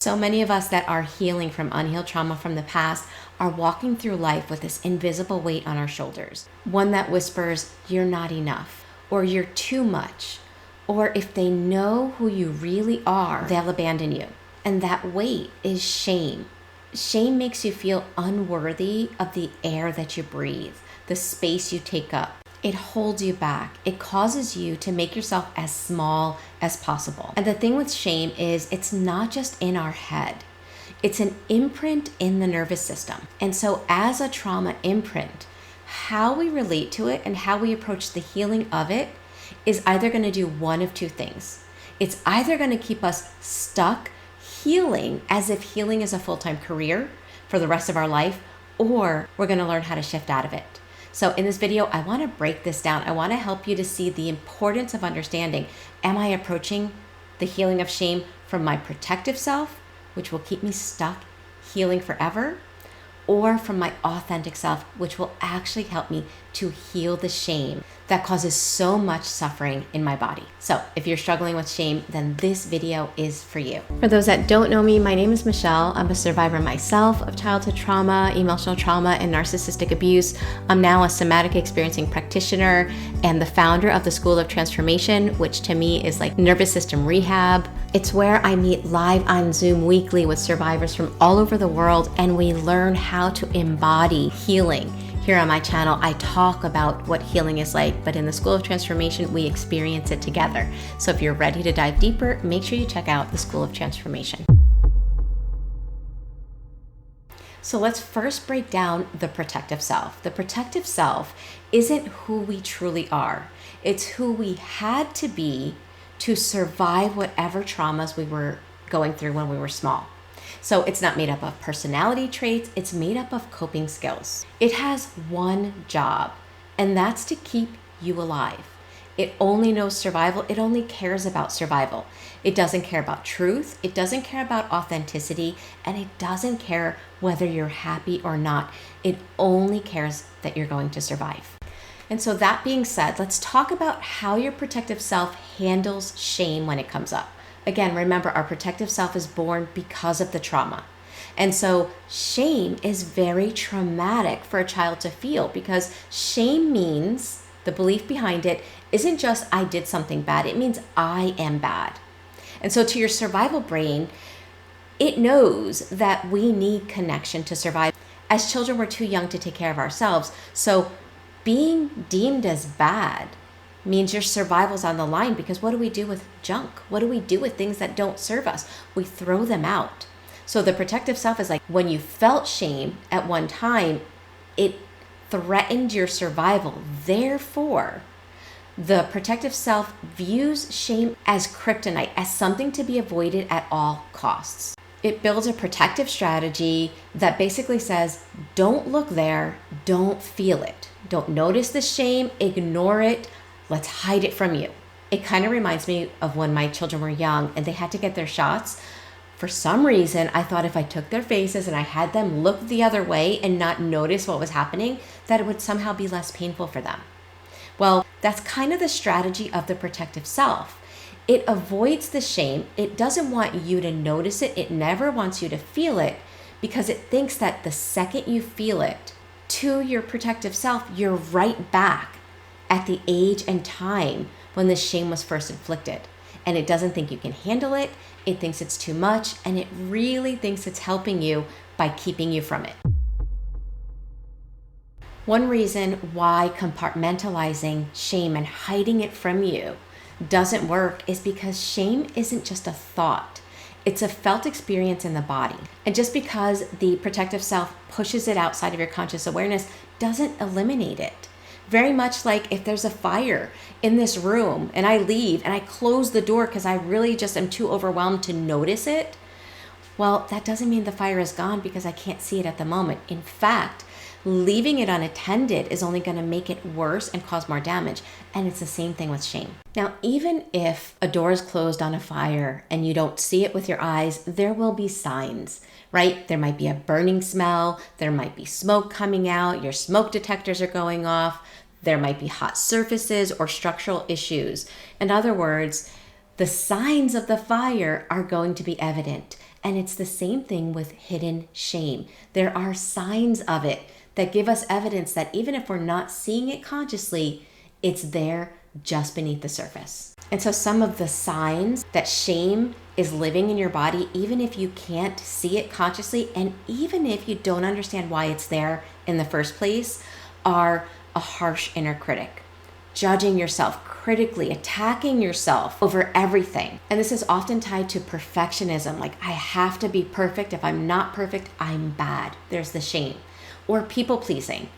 So many of us that are healing from unhealed trauma from the past are walking through life with this invisible weight on our shoulders. One that whispers, you're not enough, or you're too much, or if they know who you really are, they'll abandon you. And that weight is shame. Shame makes you feel unworthy of the air that you breathe, the space you take up. It holds you back. It causes you to make yourself as small as possible. And the thing with shame is it's not just in our head. It's an imprint in the nervous system. And so as a trauma imprint, how we relate to it and how we approach the healing of it is either going to do one of two things. It's either going to keep us stuck healing as if healing is a full-time career for the rest of our life, or we're going to learn how to shift out of it. So in this video, I want to break this down. I want to help you to see the importance of understanding, am I approaching the healing of shame from my protective self, which will keep me stuck healing forever, or from my authentic self, which will actually help me to heal the shame that causes so much suffering in my body. So if you're struggling with shame, then this video is for you. For those that don't know me, my name is Michele. I'm a survivor myself of childhood trauma, emotional trauma, and narcissistic abuse. I'm now a somatic experiencing practitioner and the founder of the School of Transformation, which to me is like nervous system rehab. It's where I meet live on Zoom weekly with survivors from all over the world, and we learn how to embody healing. Here on my channel, I talk about what healing is like, but in the School of Transformation, we experience it together. So if you're ready to dive deeper, make sure you check out the School of Transformation. So let's first break down the protective self. The protective self isn't who we truly are. It's who we had to be to survive whatever traumas we were going through when we were small. So it's not made up of personality traits, it's made up of coping skills. It has one job, and that's to keep you alive. It only knows survival, it only cares about survival. It doesn't care about truth, it doesn't care about authenticity, and it doesn't care whether you're happy or not. It only cares that you're going to survive. And so that being said, let's talk about how your protective self handles shame when it comes up. Again, remember, our protective self is born because of the trauma. And so shame is very traumatic for a child to feel, because shame means, the belief behind it isn't just I did something bad, it means I am bad. And so to your survival brain, it knows that we need connection to survive. As children, we're too young to take care of ourselves. So being deemed as bad means your survival's on the line, because what do we do with junk? What do we do with things that don't serve us? We throw them out. So the protective self is like, when you felt shame at one time, it threatened your survival. Therefore, the protective self views shame as kryptonite, as something to be avoided at all costs. It builds a protective strategy that basically says, don't look there, don't feel it. Don't notice the shame, ignore it. Let's hide it from you. It kind of reminds me of when my children were young and they had to get their shots. For some reason, I thought if I took their faces and I had them look the other way and not notice what was happening, that it would somehow be less painful for them. Well, that's kind of the strategy of the protective self. It avoids the shame. It doesn't want you to notice it. It never wants you to feel it, because it thinks that the second you feel it, to your protective self, you're right back at the age and time when the shame was first inflicted. And it doesn't think you can handle it. It thinks it's too much, and it really thinks it's helping you by keeping you from it. One reason why compartmentalizing shame and hiding it from you doesn't work is because shame isn't just a thought. It's a felt experience in the body. And just because the protective self pushes it outside of your conscious awareness doesn't eliminate it. Very much like if there's a fire in this room and I leave and I close the door because I really just am too overwhelmed to notice it, well, that doesn't mean the fire is gone because I can't see it at the moment. In fact, leaving it unattended is only going to make it worse and cause more damage. And it's the same thing with shame. Now, even if a door is closed on a fire and you don't see it with your eyes, there will be signs, right? There might be a burning smell. There might be smoke coming out. Your smoke detectors are going off. There might be hot surfaces or structural issues. In other words, the signs of the fire are going to be evident. And it's the same thing with hidden shame. There are signs of it that give us evidence that even if we're not seeing it consciously, it's there just beneath the surface. And so some of the signs that shame is living in your body, even if you can't see it consciously, and even if you don't understand why it's there in the first place, are a harsh inner critic, judging yourself critically, attacking yourself over everything. And this is often tied to perfectionism, like I have to be perfect. If I'm not perfect, I'm bad. There's the shame. Or people pleasing.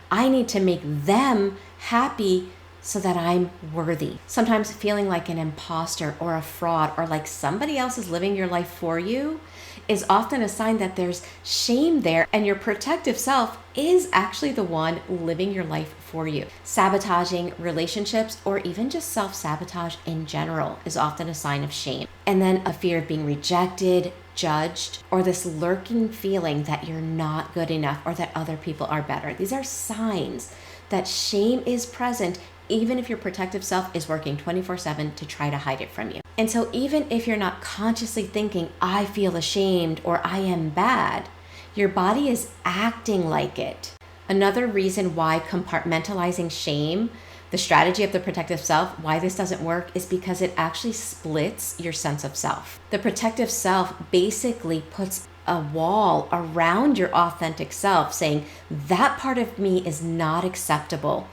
I need to make them happy so that I'm worthy. Sometimes feeling like an imposter or a fraud or like somebody else is living your life for you is often a sign that there's shame there and your protective self is actually the one living your life for you. Sabotaging relationships or even just self-sabotage in general is often a sign of shame. And then a fear of being rejected, judged, or this lurking feeling that you're not good enough or that other people are better. These are signs that shame is present even if your protective self is working 24/7 to try to hide it from you. And so even if you're not consciously thinking, I feel ashamed or I am bad, your body is acting like it. Another reason why compartmentalizing shame, the strategy of the protective self, why this doesn't work is because it actually splits your sense of self. The protective self basically puts a wall around your authentic self saying, that part of me is not acceptable.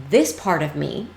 This part of me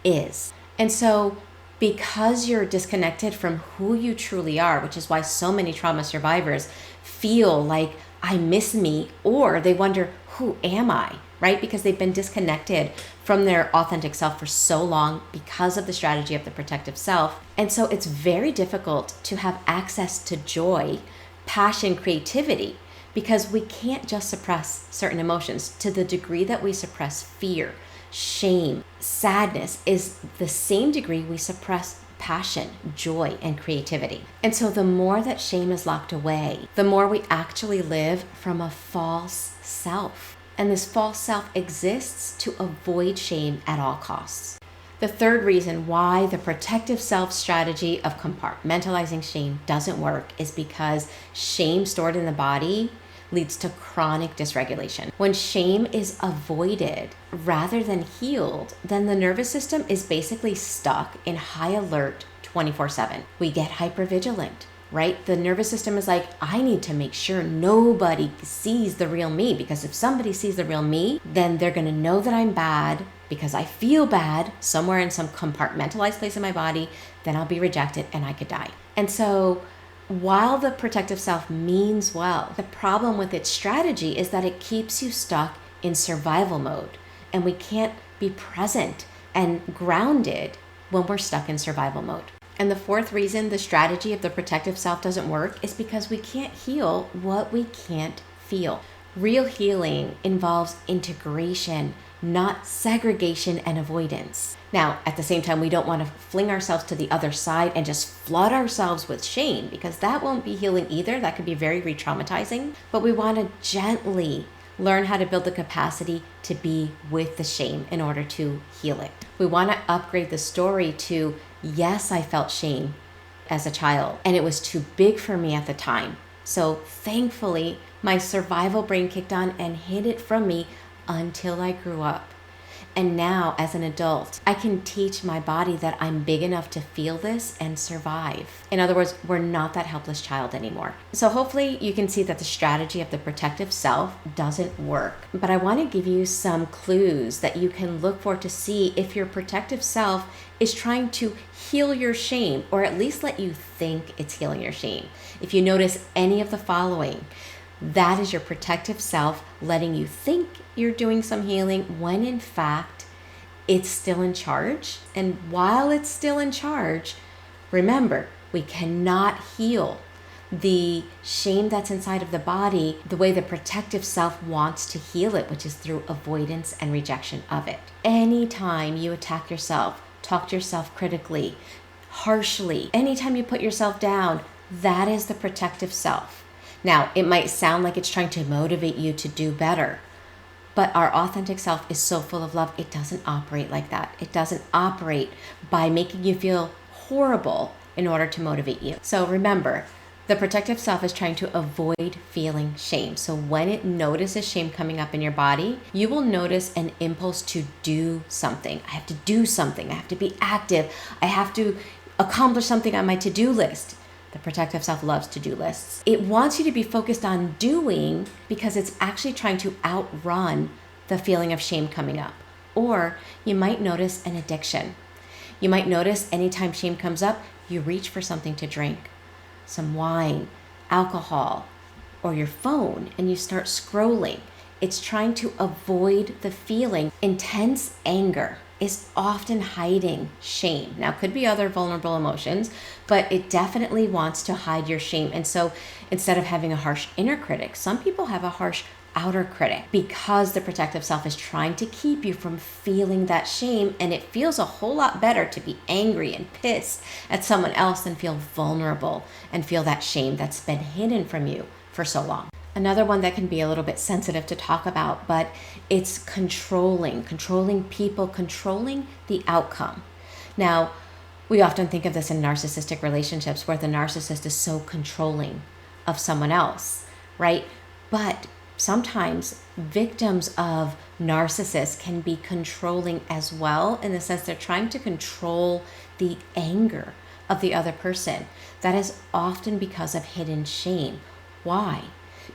is. And so because you're disconnected from who you truly are, which is why so many trauma survivors feel like I miss me, or they wonder, who am I, right? Because they've been disconnected from their authentic self for so long because of the strategy of the protective self. And so it's very difficult to have access to joy, passion, creativity, because we can't just suppress certain emotions. To the degree that we suppress fear, shame, sadness is the same degree we suppress passion, joy, and creativity. And so the more that shame is locked away, the more we actually live from a false self. And this false self exists to avoid shame at all costs. The third reason why the protective self strategy of compartmentalizing shame doesn't work is because shame stored in the body leads to chronic dysregulation. When shame is avoided rather than healed, then the nervous system is basically stuck in high alert 24/7. We get hypervigilant, right? The nervous system is like, I need to make sure nobody sees the real me, because if somebody sees the real me, then they're going to know that I'm bad because I feel bad somewhere in some compartmentalized place in my body, then I'll be rejected and I could die. And so while the protective self means well, the problem with its strategy is that it keeps you stuck in survival mode, and we can't be present and grounded when we're stuck in survival mode. And the fourth reason the strategy of the protective self doesn't work is because we can't heal what we can't feel. Real healing involves integration, not segregation and avoidance. Now, at the same time, we don't want to fling ourselves to the other side and just flood ourselves with shame, because that won't be healing either. That could be very re-traumatizing. But we want to gently learn how to build the capacity to be with the shame in order to heal it. We want to upgrade the story to, yes, I felt shame as a child, and it was too big for me at the time. So thankfully, my survival brain kicked on and hid it from me until I grew up. And now, as an adult, I can teach my body that I'm big enough to feel this and survive. In other words, we're not that helpless child anymore. So hopefully you can see that the strategy of the protective self doesn't work. But I want to give you some clues that you can look for to see if your protective self is trying to heal your shame, or at least let you think it's healing your shame. If you notice any of the following, that is your protective self letting you think you're doing some healing when in fact it's still in charge. And while it's still in charge, remember, we cannot heal the shame that's inside of the body the way the protective self wants to heal it, which is through avoidance and rejection of it. Anytime you attack yourself, talk to yourself critically, harshly, anytime you put yourself down, that is the protective self. Now, it might sound like it's trying to motivate you to do better, but our authentic self is so full of love, it doesn't operate like that. It doesn't operate by making you feel horrible in order to motivate you. So remember, The protective self is trying to avoid feeling shame. So when it notices shame coming up in your body, you will notice an impulse to do something. I have to do something. I have to be active. I have to accomplish something on my to-do list. The protective self loves to-do lists. It wants you to be focused on doing because it's actually trying to outrun the feeling of shame coming up. Or you might notice an addiction. You might notice anytime shame comes up, you reach for something to drink, some wine, alcohol, or your phone, and you start scrolling. It's trying to avoid the feeling. Intense anger is often hiding shame. Now, it could be other vulnerable emotions, but it definitely wants to hide your shame. And so instead of having a harsh inner critic, some people have a harsh outer critic because the protective self is trying to keep you from feeling that shame. And it feels a whole lot better to be angry and pissed at someone else than feel vulnerable and feel that shame that's been hidden from you for so long. Another one that can be a little bit sensitive to talk about, but it's controlling people, controlling the outcome. Now, we often think of this in narcissistic relationships where the narcissist is so controlling of someone else, right? But sometimes victims of narcissists can be controlling as well, in the sense they're trying to control the anger of the other person. That is often because of hidden shame. Why?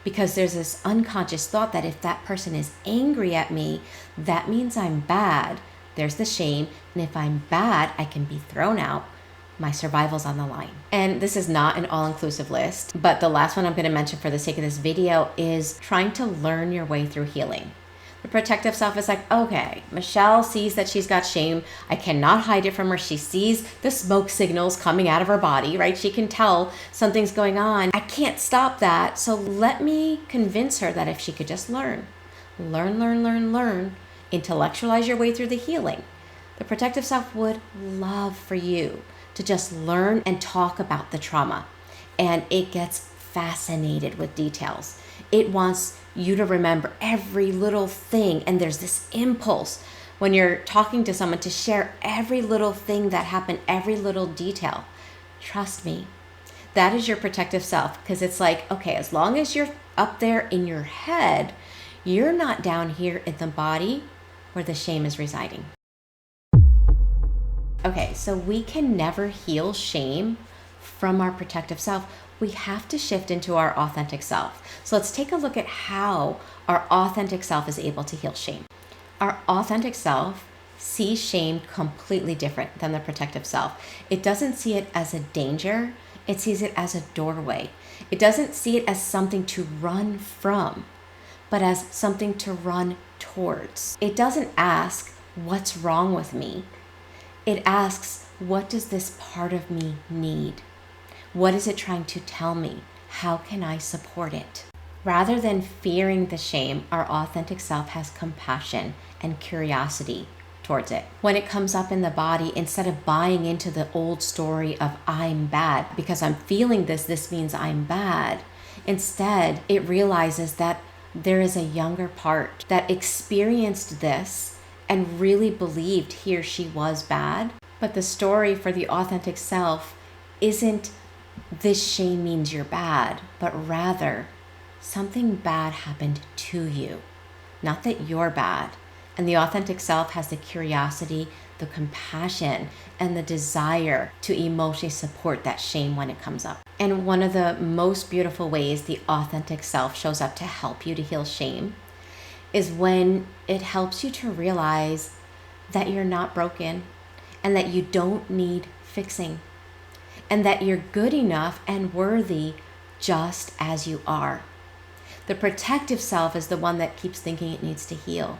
Because there's this unconscious thought that if that person is angry at me, that means I'm bad. There's the shame. And if I'm bad, I can be thrown out. My survival's on the line. And this is not an all-inclusive list, but the last one I'm going to mention for the sake of this video is trying to learn your way through healing. The protective self is like, okay, Michele sees that she's got shame. I cannot hide it from her. She sees the smoke signals coming out of her body, right? She can tell something's going on. I can't stop that. So let me convince her that if she could just learn, intellectualize your way through the healing. The protective self would love for you to just learn and talk about the trauma. And it gets fascinated with details. It wants you to remember every little thing. And there's this impulse when you're talking to someone to share every little thing that happened, every little detail. Trust me, that is your protective self, because it's like, okay, as long as you're up there in your head, you're not down here in the body where the shame is residing. Okay, so we can never heal shame from our protective self. We have to shift into our authentic self. So let's take a look at how our authentic self is able to heal shame. Our authentic self sees shame completely different than the protective self. It doesn't see it as a danger. It sees it as a doorway. It doesn't see it as something to run from, but as something to run towards. It doesn't ask, what's wrong with me? It asks, what does this part of me need? What is it trying to tell me? How can I support it? Rather than fearing the shame, our authentic self has compassion and curiosity towards it. When it comes up in the body, instead of buying into the old story of I'm bad, because I'm feeling this means I'm bad, instead it realizes that there is a younger part that experienced this and really believed he or she was bad. But the story for the authentic self isn't this shame means you're bad, but rather something bad happened to you, not that you're bad. And the authentic self has the curiosity, the compassion, and the desire to emotionally support that shame when it comes up. And one of the most beautiful ways the authentic self shows up to help you to heal shame is when it helps you to realize that you're not broken and that you don't need fixing and that you're good enough and worthy just as you are. The protective self is the one that keeps thinking it needs to heal.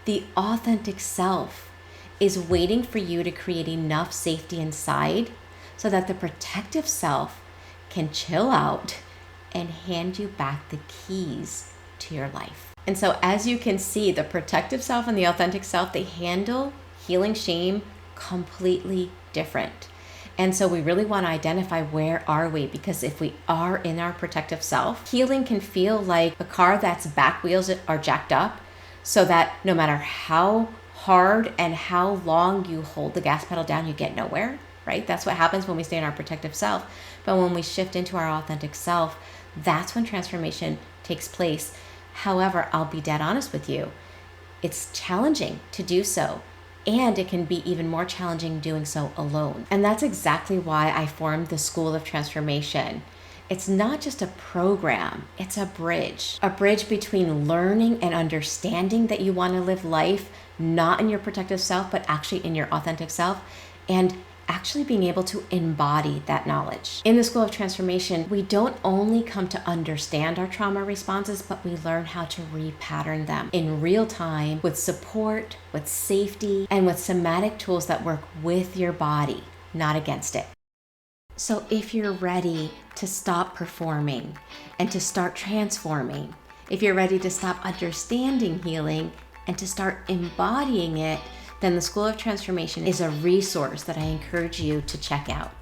The authentic self is waiting for you to create enough safety inside so that the protective self can chill out and hand you back the keys to your life. And so as you can see, the protective self and the authentic self, they handle healing shame completely different. And so we really want to identify where are we, because if we are in our protective self, healing can feel like a car that's back wheels are jacked up so that no matter how hard and how long you hold the gas pedal down, you get nowhere. right? That's what happens when we stay in our protective self. But when we shift into our authentic self, that's when transformation takes place. However, I'll be dead honest with you. It's challenging to do so. And it can be even more challenging doing so alone. And that's exactly why I formed the School of Transformation. It's not just a program, it's a bridge between learning and understanding that you want to live life not in your protective self, but actually in your authentic self, and actually being able to embody that knowledge. In the School of Transformation, we don't only come to understand our trauma responses, but we learn how to repattern them in real time with support, with safety, and with somatic tools that work with your body, not against it. So if you're ready to stop performing and to start transforming, if you're ready to stop understanding healing and to start embodying it, then the School of Transformation is a resource that I encourage you to check out.